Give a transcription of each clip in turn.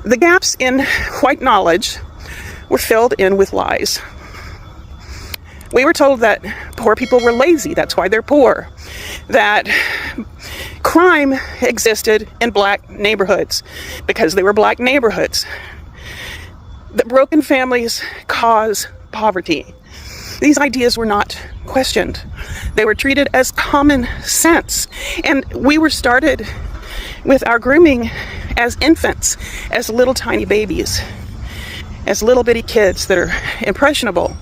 The gaps in white knowledge were filled in with lies. We were told that poor people were lazy, that's why they're poor. That crime existed in black neighborhoods because they were black neighborhoods. That broken families cause poverty. These ideas were not questioned. They were treated as common sense. And we were started with our grooming as infants, as little tiny babies, as little bitty kids that are impressionable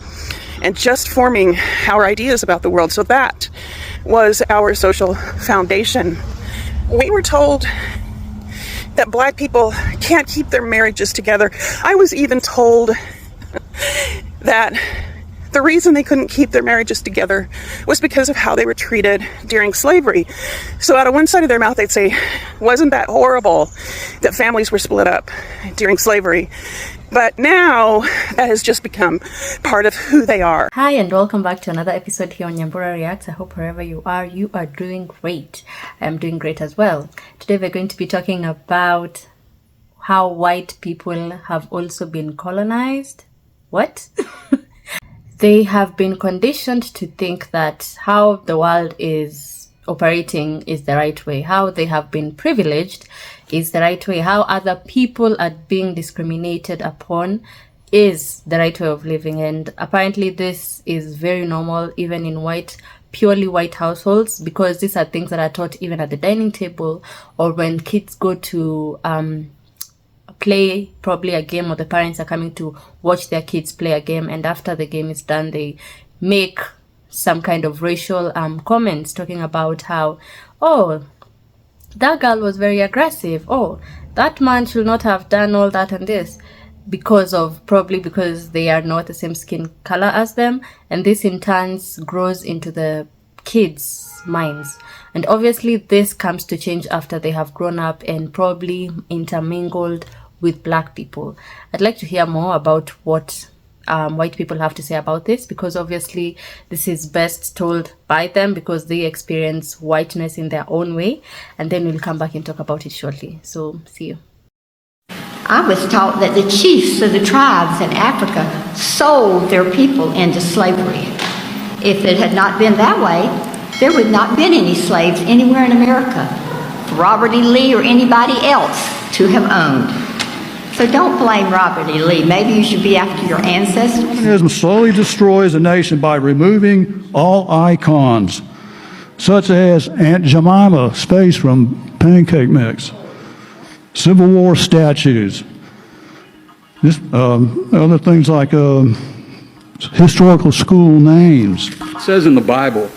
and just forming our ideas about the world. So that was our social foundation. We were told that black people can't keep their marriages together. I was even told that the reason they couldn't keep their marriages together was because of how they were treated during slavery. So out of one side of their mouth, they'd say, wasn't that horrible that families were split up during slavery? But now that has just become part of who they are. Hi, and welcome back to another episode here on Nyambura'S. I hope wherever you are doing great. I'm doing great as well. Today we're going to be talking about how white people have also been colonized. What? They have been conditioned to think that how the world is operating is the right way. How they have been privileged is the right way. How other people are being discriminated upon is the right way of living. And apparently this is very normal even in purely white households, because these are things that are taught even at the dining table, or when kids go to play probably a game, or the parents are coming to watch their kids play a game, and after the game is done they make some kind of racial comments talking about how, oh, that girl was very aggressive, oh, that man should not have done all that and this, because they are not the same skin color as them. And this in turn grows into the kids' minds. And obviously this comes to change after they have grown up and probably intermingled with black people. I'd like to hear more about what white people have to say about this, because obviously this is best told by them because they experience whiteness in their own way, and then we'll come back and talk about it shortly. So see you. I was taught that the chiefs of the tribes in Africa sold their people into slavery. If it had not been that way, there would not have been any slaves anywhere in America for Robert E. Lee or anybody else to have owned. So don't blame Robert E. Lee. Maybe you should be after your ancestors. Communism slowly destroys a nation by removing all icons, such as Aunt Jemima space from Pancake Mix, Civil War statues, other things like historical school names. It says in the Bible,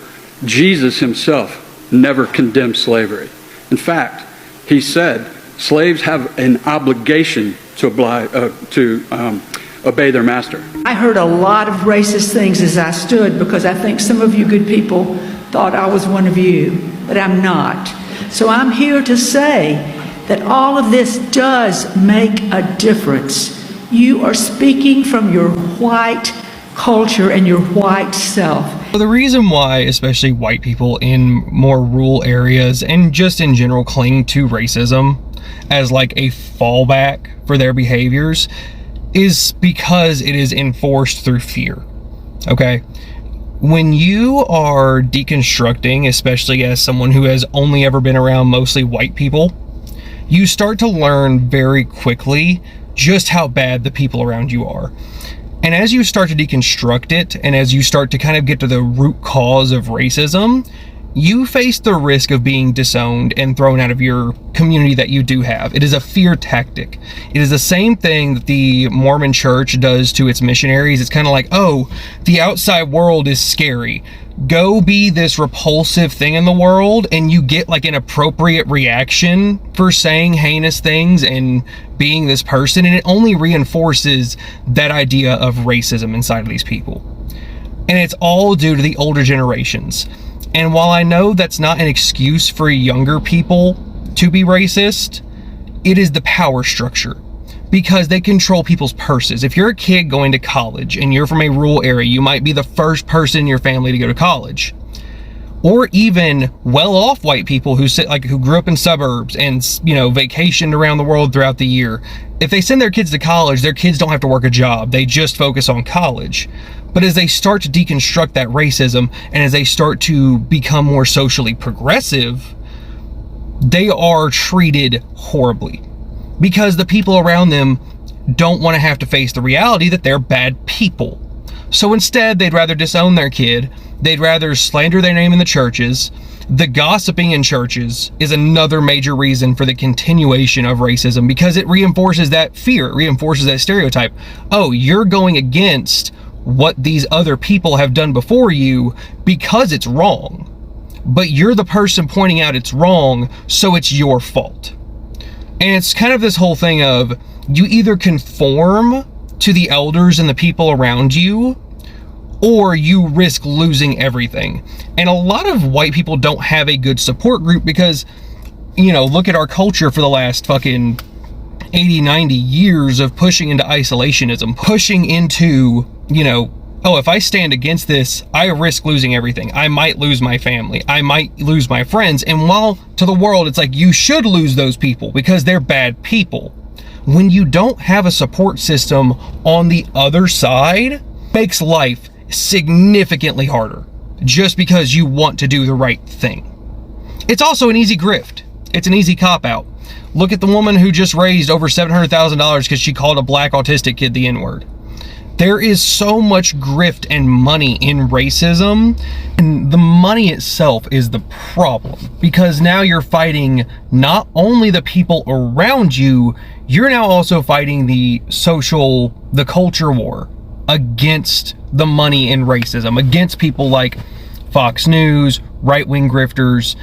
Jesus himself never condemned slavery. In fact, he said slaves have an obligation to obey their master. I heard a lot of racist things as I stood, because I think some of you good people thought I was one of you, but I'm not. So I'm here to say that all of this does make a difference. You are speaking from your white culture and your white self. So the reason why, especially white people in more rural areas and just in general, cling to racism as like a fallback for their behaviors is because it is enforced through fear. Okay? When you are deconstructing, especially as someone who has only ever been around mostly white people, you start to learn very quickly just how bad the people around you are. And as you start to deconstruct it, and as you start to kind of get to the root cause of racism, you face the risk of being disowned and thrown out of your community that you do have. It is a fear tactic. It is the same thing that the Mormon church does to its missionaries. It's kind of like, oh, the outside world is scary. Go be this repulsive thing in the world, and you get like an appropriate reaction for saying heinous things and being this person, and it only reinforces that idea of racism inside of these people. And it's all due to the older generations. And while I know that's not an excuse for younger people to be racist, it is the power structure, because they control people's purses. If you're a kid going to college and you're from a rural area, you might be the first person in your family to go to college. or even well-off white people who grew up in suburbs and, vacationed around the world throughout the year. If they send their kids to college, their kids don't have to work a job. They just focus on college. But as they start to deconstruct that racism, and as they start to become more socially progressive, they are treated horribly because the people around them don't want to have to face the reality that they're bad people. So instead, they'd rather disown their kid. They'd rather slander their name in the churches. The gossiping in churches is another major reason for the continuation of racism, because it reinforces that fear, it reinforces that stereotype. Oh, you're going against what these other people have done before you because it's wrong. But you're the person pointing out it's wrong, so it's your fault. And it's kind of this whole thing of, you either conform to the elders and the people around you, or you risk losing everything. And a lot of white people don't have a good support group because, look at our culture for the last fucking 80, 90 years of pushing into isolationism, pushing into, oh, if I stand against this, I risk losing everything. I might lose my family. I might lose my friends. And while to the world, it's like, you should lose those people because they're bad people. When you don't have a support system on the other side, makes life significantly harder just because you want to do the right thing. It's also an easy grift. It's an easy cop-out. Look at the woman who just raised over $700,000 because she called a black autistic kid the N-word. There is so much grift and money in racism, and the money itself is the problem, because now you're fighting not only the people around you, you're now also fighting the culture war against the money in racism, against people like Fox News, right-wing grifters.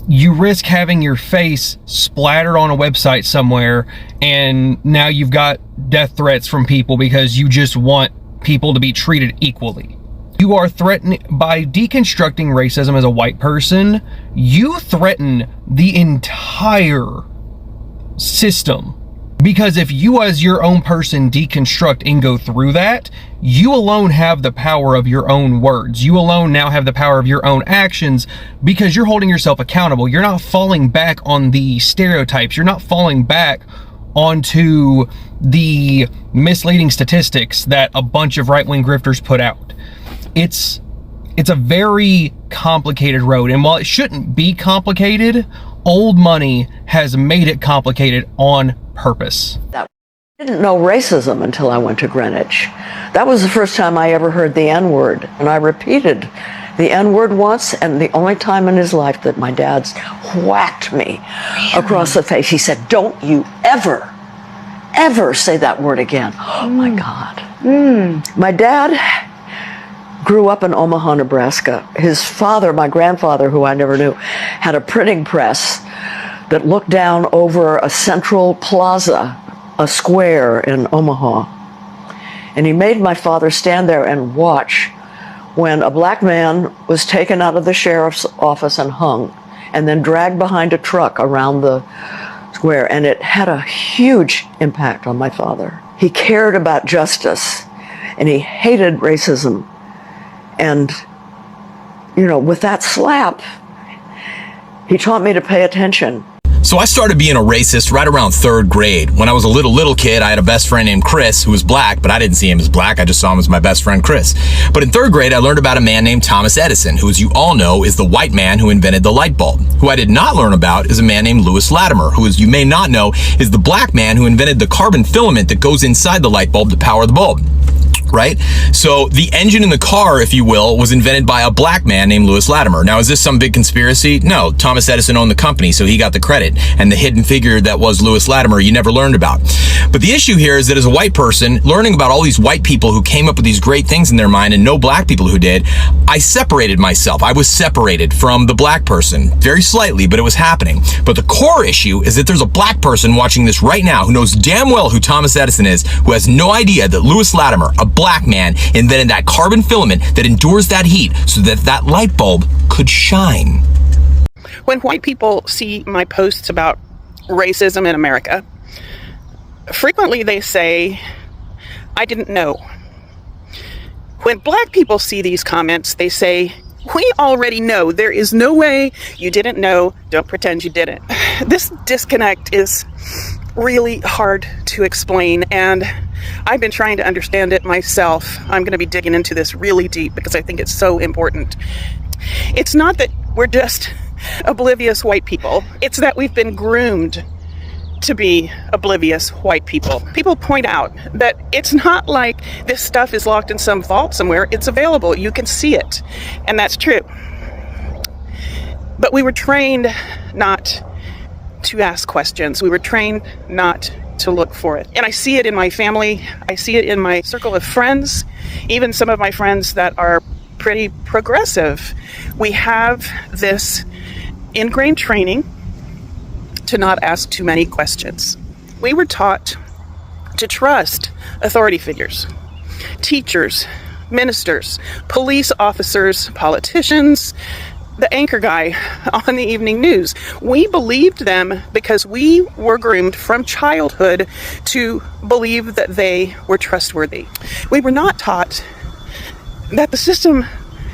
You risk having your face splattered on a website somewhere, and now you've got death threats from people because you just want people to be treated equally. You are threatening, by deconstructing racism as a white person, you threaten the entire system. Because if you as your own person deconstruct and go through that, you alone have the power of your own words. You alone now have the power of your own actions, because you're holding yourself accountable. You're not falling back on the stereotypes. You're not falling back onto the misleading statistics that a bunch of right-wing grifters put out. It's a very complicated road. And while it shouldn't be complicated, old money has made it complicated on purpose. I didn't know racism until I went to Greenwich. That was the first time I ever heard the N-word, and I repeated the N-word once, and the only time in his life that my dad's whacked me across the face. He said, "Don't you ever, ever say that word again." Oh my God. My dad grew up in Omaha, Nebraska. His father, my grandfather, who I never knew, had a printing press that looked down over a central plaza, a square in Omaha. And he made my father stand there and watch when a black man was taken out of the sheriff's office and hung, and then dragged behind a truck around the square. And it had a huge impact on my father. He cared about justice, and he hated racism. And, with that slap, he taught me to pay attention. So I started being a racist right around 3rd grade. When I was a little kid, I had a best friend named Chris who was black, but I didn't see him as black. I just saw him as my best friend, Chris. But in 3rd grade, I learned about a man named Thomas Edison, who, as you all know, is the white man who invented the light bulb. Who I did not learn about is a man named Lewis Latimer, who, as you may not know, is the black man who invented the carbon filament that goes inside the light bulb to power the bulb. Right? So the engine in the car, if you will, was invented by a black man named Lewis Latimer. Now, is this some big conspiracy? No, Thomas Edison owned the company, so he got the credit. And the hidden figure that was Lewis Latimer, you never learned about. But the issue here is that as a white person, learning about all these white people who came up with these great things in their mind and no black people who did, I separated myself. I was separated from the black person, very slightly, but it was happening. But the core issue is that there's a black person watching this right now who knows damn well who Thomas Edison is, who has no idea that Lewis Latimer, a black man, invented that carbon filament that endures that heat so that that light bulb could shine. When white people see my posts about racism in America, frequently they say, "I didn't know." When black people see these comments, they say, We already know there is no way you didn't know. Don't pretend you didn't. This disconnect is really hard to explain, and I've been trying to understand it myself. I'm going to be digging into this really deep because I think it's so important. It's not that we're just oblivious white people. It's that we've been groomed to be oblivious white people. People point out that it's not like this stuff is locked in some vault somewhere. It's available. You can see it. And that's true. But we were trained not to ask questions. We were trained not to look for it. And I see it in my family. I see it in my circle of friends, even some of my friends that are pretty progressive. We have this ingrained training to not ask too many questions. We were taught to trust authority figures, teachers, ministers, police officers, politicians, the anchor guy on the evening news. We believed them because we were groomed from childhood to believe that they were trustworthy. We were not taught that the system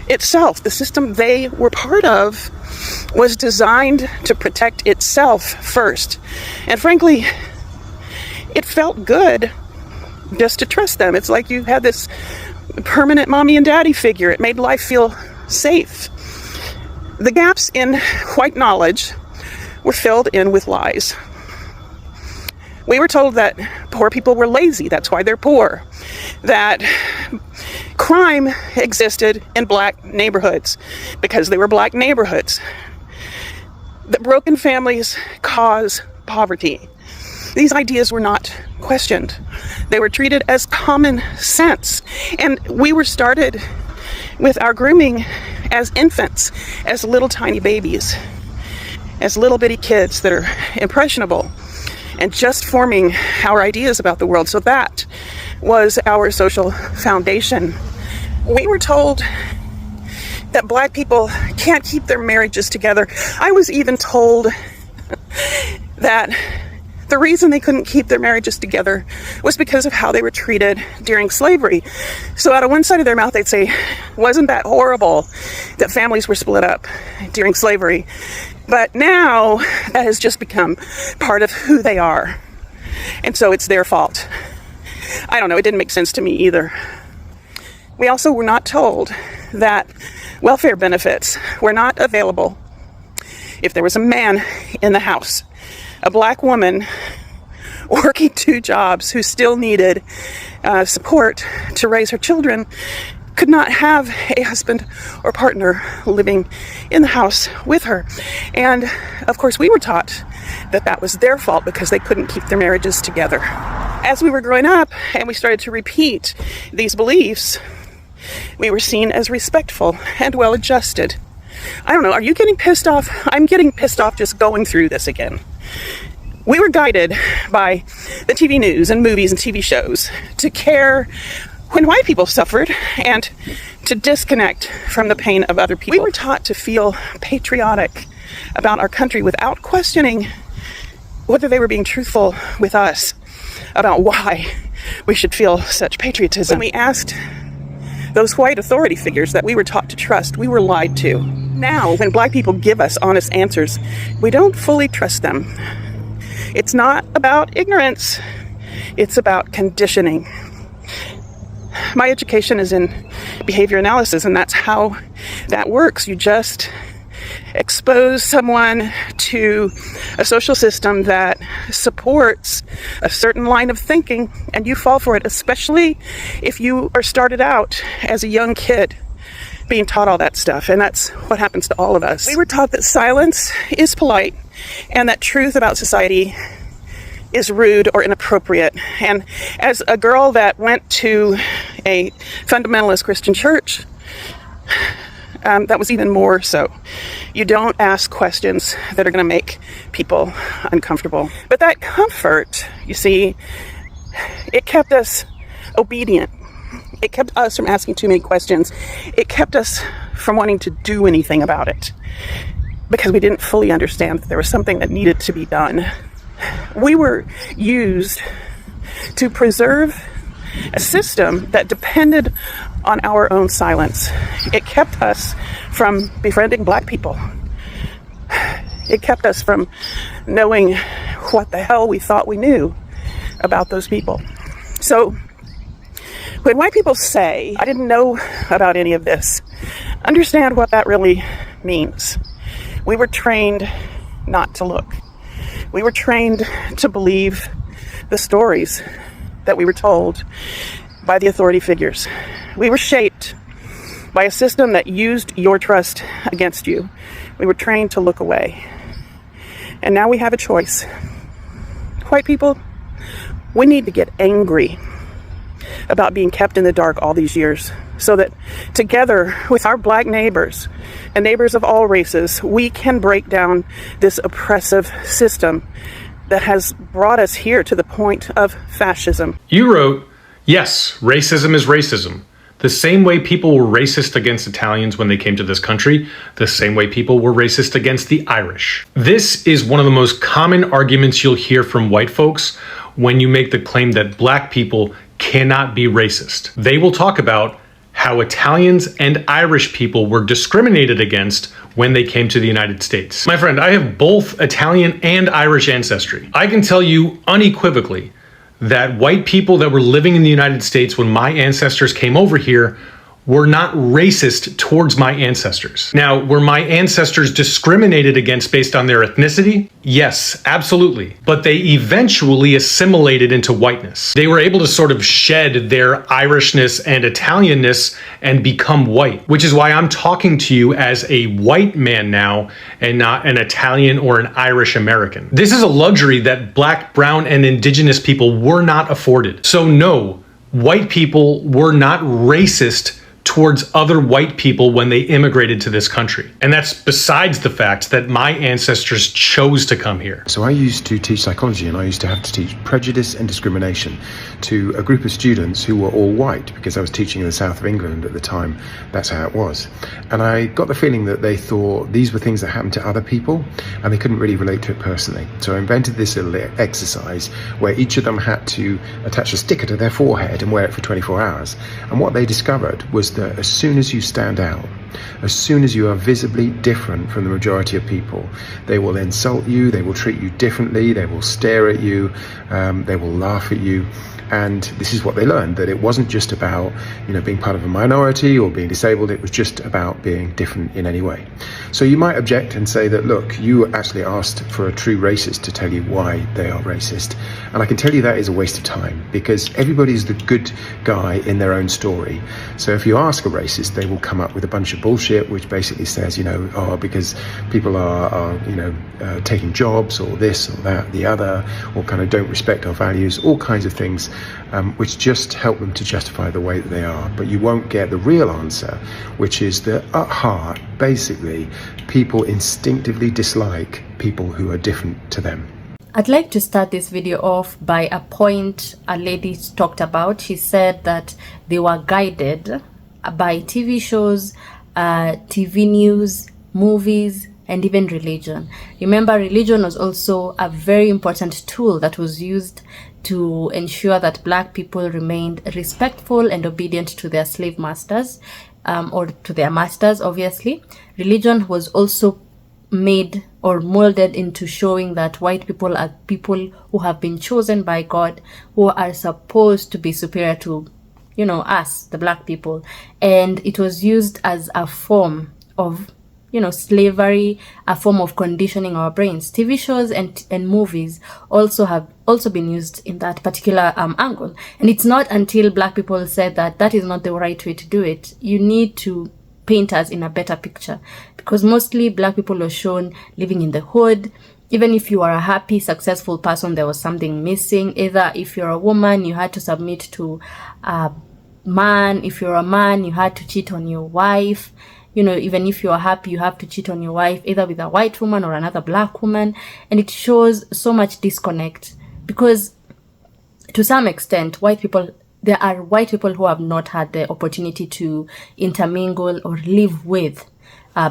itself, the system they were part of, was designed to protect itself first. And frankly, it felt good just to trust them. It's like you had this permanent mommy and daddy figure. It made life feel safe. The gaps in white knowledge were filled in with lies. We were told that poor people were lazy, that's why they're poor. That crime existed in black neighborhoods because they were black neighborhoods. That broken families cause poverty. These ideas were not questioned. They were treated as common sense. And we were started with our grooming as infants, as little tiny babies, as little bitty kids that are impressionable and just forming our ideas about the world. So that was our social foundation. We were told that black people can't keep their marriages together. I was even told that the reason they couldn't keep their marriages together was because of how they were treated during slavery. So out of one side of their mouth, they'd say, wasn't that horrible that families were split up during slavery? But now that has just become part of who they are. And so it's their fault. I don't know, it didn't make sense to me either. We also were not told that welfare benefits were not available if there was a man in the house. A black woman working 2 jobs who still needed support to raise her children could not have a husband or partner living in the house with her. And of course we were taught that that was their fault because they couldn't keep their marriages together. As we were growing up and we started to repeat these beliefs, we were seen as respectful and well-adjusted. I don't know, are you getting pissed off? I'm getting pissed off just going through this again. We were guided by the TV news and movies and TV shows to care when white people suffered and to disconnect from the pain of other people. We were taught to feel patriotic about our country without questioning whether they were being truthful with us about why we should feel such patriotism. When we asked those white authority figures that we were taught to trust, we were lied to. Now, when black people give us honest answers, we don't fully trust them. It's not about ignorance, it's about conditioning. My education is in behavior analysis, and that's how that works. You just expose someone to a social system that supports a certain line of thinking, and you fall for it, especially if you are started out as a young kid being taught all that stuff. And that's what happens to all of us. We were taught that silence is polite and that truth about society is rude or inappropriate. And as a girl that went to a fundamentalist Christian church, that was even more so. You don't ask questions that are going to make people uncomfortable. But that comfort, you see, it kept us obedient. It kept us from asking too many questions. It kept us from wanting to do anything about it because we didn't fully understand that there was something that needed to be done. We were used to preserve a system that depended on our own silence. It kept us from befriending black people. It kept us from knowing what the hell we thought we knew about those people. So when white people say, I didn't know about any of this, understand what that really means. We were trained not to look. We were trained to believe the stories that we were told by the authority figures. We were shaped by a system that used your trust against you. We were trained to look away. And now we have a choice. White people, we need to get angry about being kept in the dark all these years, so that together with our black neighbors and neighbors of all races, we can break down this oppressive system that has brought us here to the point of fascism. You wrote, yes, racism is racism. The same way people were racist against Italians when they came to this country, the same way people were racist against the Irish. This is one of the most common arguments you'll hear from white folks when you make the claim that black people cannot be racist. They will talk about how Italians and Irish people were discriminated against when they came to the United States. My friend, I have both Italian and Irish ancestry. I can tell you unequivocally that white people that were living in the United States when my ancestors came over here were not racist towards my ancestors. Now, were my ancestors discriminated against based on their ethnicity? Yes, absolutely. But they eventually assimilated into whiteness. They were able to sort of shed their Irishness and Italianness and become white, which is why I'm talking to you as a white man now and not an Italian or an Irish American. This is a luxury that black, brown, and indigenous people were not afforded. So no, white people were not racist towards other white people when they immigrated to this country. And that's besides the fact that my ancestors chose to come here. So I used to teach psychology, and I used to have to teach prejudice and discrimination to a group of students who were all white, because I was teaching in the south of England at the time. That's how it was. And I got the feeling that they thought these were things that happened to other people, and they couldn't really relate to it personally. So I invented this little exercise where each of them had to attach a sticker to their forehead and wear it for 24 hours. And what they discovered was that as soon as you stand out, as soon as you are visibly different from the majority of people, they will insult you, they will treat you differently, they will stare at you, they will laugh at you. And this is what they learned, that it wasn't just about, being part of a minority or being disabled, it was just about being different in any way. So you might object and say that, look, you actually asked for a true racist to tell you why they are racist. And I can tell you that is a waste of time, because everybody's the good guy in their own story. So if you ask a racist, they will come up with a bunch of bullshit, which basically says, because people are taking jobs or this or that, the other, or kind of don't respect our values, all kinds of things, which just help them to justify the way that they are. But you won't get the real answer, which is that at heart, basically, people instinctively dislike people who are different to them. I'd like to start this video off by a point a lady talked about. She said that they were guided by TV shows, TV news, movies, and even religion. Remember, religion was also a very important tool that was used to ensure that black people remained respectful and obedient to their slave masters, or to their masters, obviously. Religion was also made or molded into showing that white people are people who have been chosen by God, who are supposed to be superior to, us, the black people. And it was used as a form of slavery, a form of conditioning our brains. TV shows and movies have also been used in that particular angle. And it's not until black people said that that is not the right way to do it. You need to paint us in a better picture, because mostly black people were shown living in the hood. Even if you are a happy, successful person, there was something missing. Either if you're a woman, you had to submit to a man. If you're a man, you had to cheat on your wife. Even if you're happy, you have to cheat on your wife, either with a white woman or another black woman. And it shows so much disconnect, because to some extent, there are white people who have not had the opportunity to intermingle or live with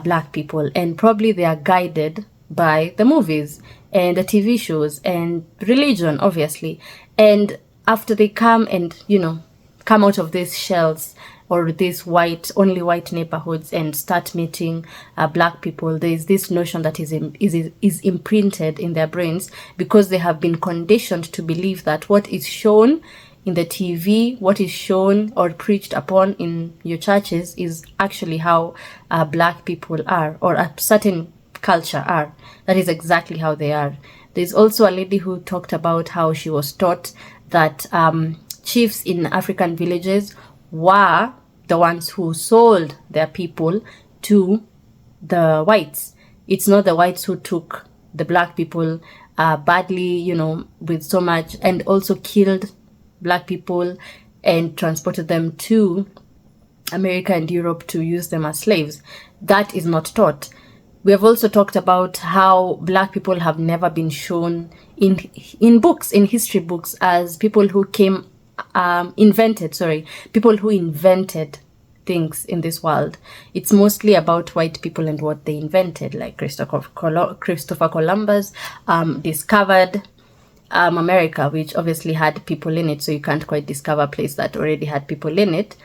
black people. And probably they are guided by the movies and the TV shows and religion, obviously. And after they come and, come out of these shells, or these only white neighborhoods and start meeting black people, there's this notion that is imprinted in their brains, because they have been conditioned to believe that what is shown in the TV, what is shown or preached upon in your churches, is actually how black people are, or a certain culture are. That is exactly how they are. There's also a lady who talked about how she was taught that chiefs in African villages were the ones who sold their people to the whites. It's not the whites who took the black people badly, with so much, and also killed black people and transported them to America and Europe to use them as slaves. That is not taught. We have also talked about how black people have never been shown in books, in history books, as people who people who invented things in this world. It's mostly about white people and what they invented, like Christopher Columbus discovered America, which obviously had people in it, so you can't quite discover a place that already had people in it.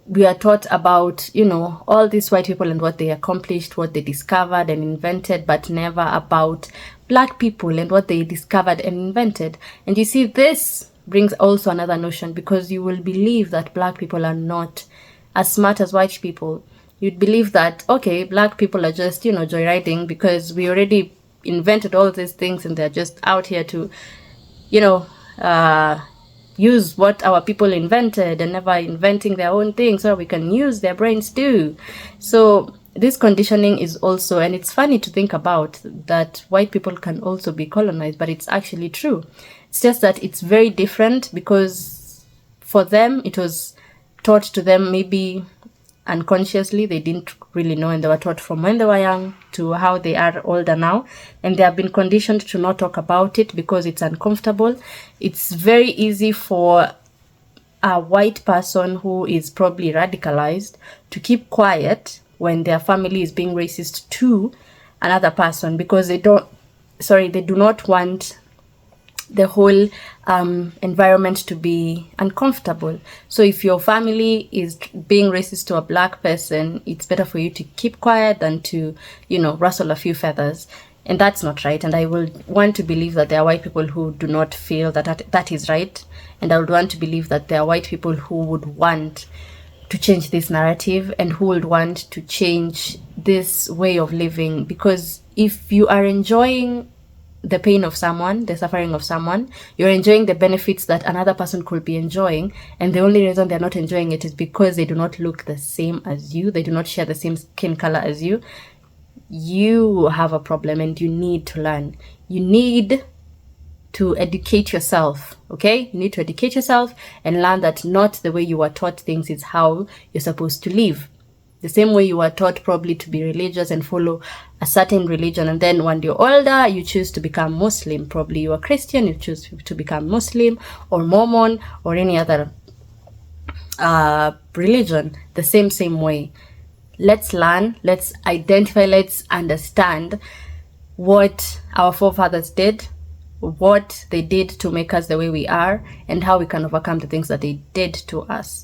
We are taught about, all these white people and what they accomplished, what they discovered and invented, but never about black people and what they discovered and invented. And you see, this brings also another notion, because you will believe that black people are not as smart as white people. You'd believe that, okay, black people are just, joyriding, because we already invented all these things and they're just out here to, use what our people invented, and never inventing their own things, so we can use their brains too. So this conditioning is also, and it's funny to think about that white people can also be colonized, but it's actually true. It's just that it's very different, because for them it was taught to them maybe unconsciously. They didn't really know, and they were taught from when they were young to how they are older now, and they have been conditioned to not talk about it because it's uncomfortable. It's very easy for a white person who is probably radicalized to keep quiet when their family is being racist to another person, because they do not want the whole environment to be uncomfortable. So if your family is being racist to a black person, it's better for you to keep quiet than to, rustle a few feathers. And that's not right. And I will want to believe that there are white people who do not feel that is right. And I would want to believe that there are white people who would want to change this narrative and who would want to change this way of living. Because if you are enjoying the pain of someone, the suffering of someone, you're enjoying the benefits that another person could be enjoying, and the only reason they're not enjoying it is because they do not look the same as you, they do not share the same skin color as you, you have a problem, and you need to learn. You need to educate yourself, okay? You need to educate yourself and learn that not the way you were taught things is how you're supposed to live. The same way you were taught probably to be religious and follow a certain religion, and then when you're older, you choose to become Muslim. Probably you are Christian, you choose to become Muslim or Mormon or any other religion. The same way. Let's learn, let's identify, let's understand what our forefathers did, what they did to make us the way we are, and how we can overcome the things that they did to us.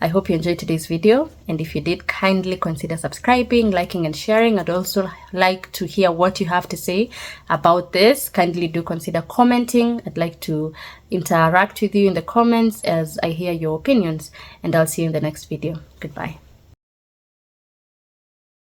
I hope you enjoyed today's video, and if you did, kindly consider subscribing, liking and sharing. I'd also like to hear what you have to say about this. Kindly do consider commenting. I'd like to interact with you in the comments as I hear your opinions, and I'll see you in the next video. Goodbye.